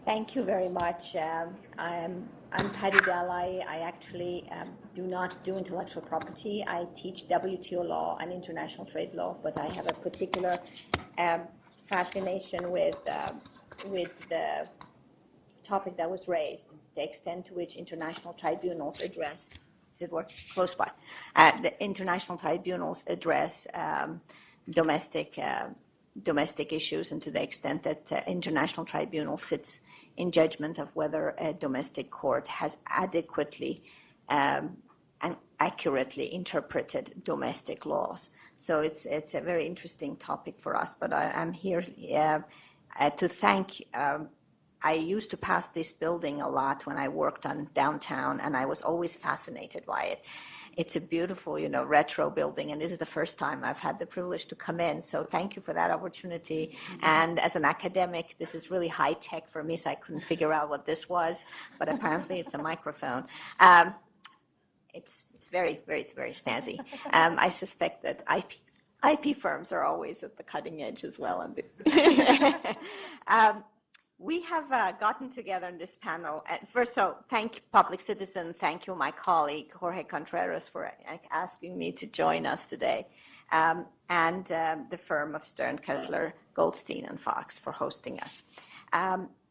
Thank you very much. I'm Padideh Ala'i. I actually do not do intellectual property. I teach WTO law and international trade law, but I have a particular fascination with the topic that was raised, the extent to which international tribunals address. Does it work? Close by. The international tribunals address domestic issues, and to the extent that international tribunal sits in judgment of whether a domestic court has adequately and accurately interpreted domestic laws. So it's a very interesting topic for us. But I'm here to thank. I used to pass this building a lot when I worked on downtown, and I was always fascinated by it. It's a beautiful, retro building, and this is the first time I've had the privilege to come in. So thank you for that opportunity. And as an academic, this is really high tech for me, so I couldn't figure out what this was, but apparently it's a microphone. It's very, very, very snazzy. I suspect that IP firms are always at the cutting edge as well on this. We have gotten together in this panel. First, so thank Public Citizen. Thank you, my colleague, Jorge Contreras, for asking me to join us today. And the firm of Stern, Kessler, Goldstein, and Fox for hosting us.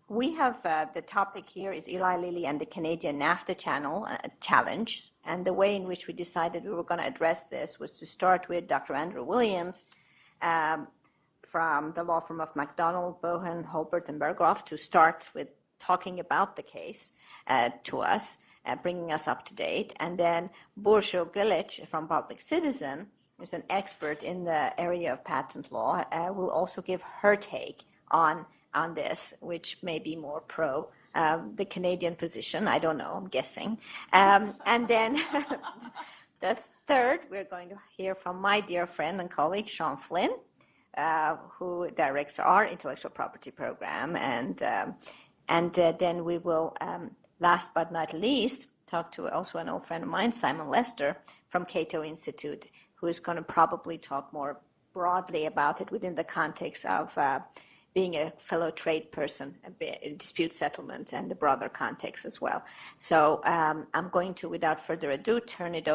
We have, the topic here is Eli Lilly and the Canadian NAFTA challenge. And the way in which we decided we were going to address this was to start with Dr. Andrew Williams, from the law firm of McDonald, Bohan, Holbert, and Berghoff, to start with talking about the case to us, bringing us up to date. And then Burcu Gilic from Public Citizen, who's an expert in the area of patent law, will also give her take on this, which may be more pro the Canadian position. I don't know, I'm guessing. And then the third, we're going to hear from my dear friend and colleague, Sean Flynn, who directs our intellectual property program, and then we will, last but not least, talk to also an old friend of mine, Simon Lester from Cato Institute, who is going to probably talk more broadly about it within the context of being a fellow trade person, dispute settlement, and the broader context as well. So I'm going to, without further ado, turn it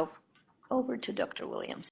over to Dr. Williams.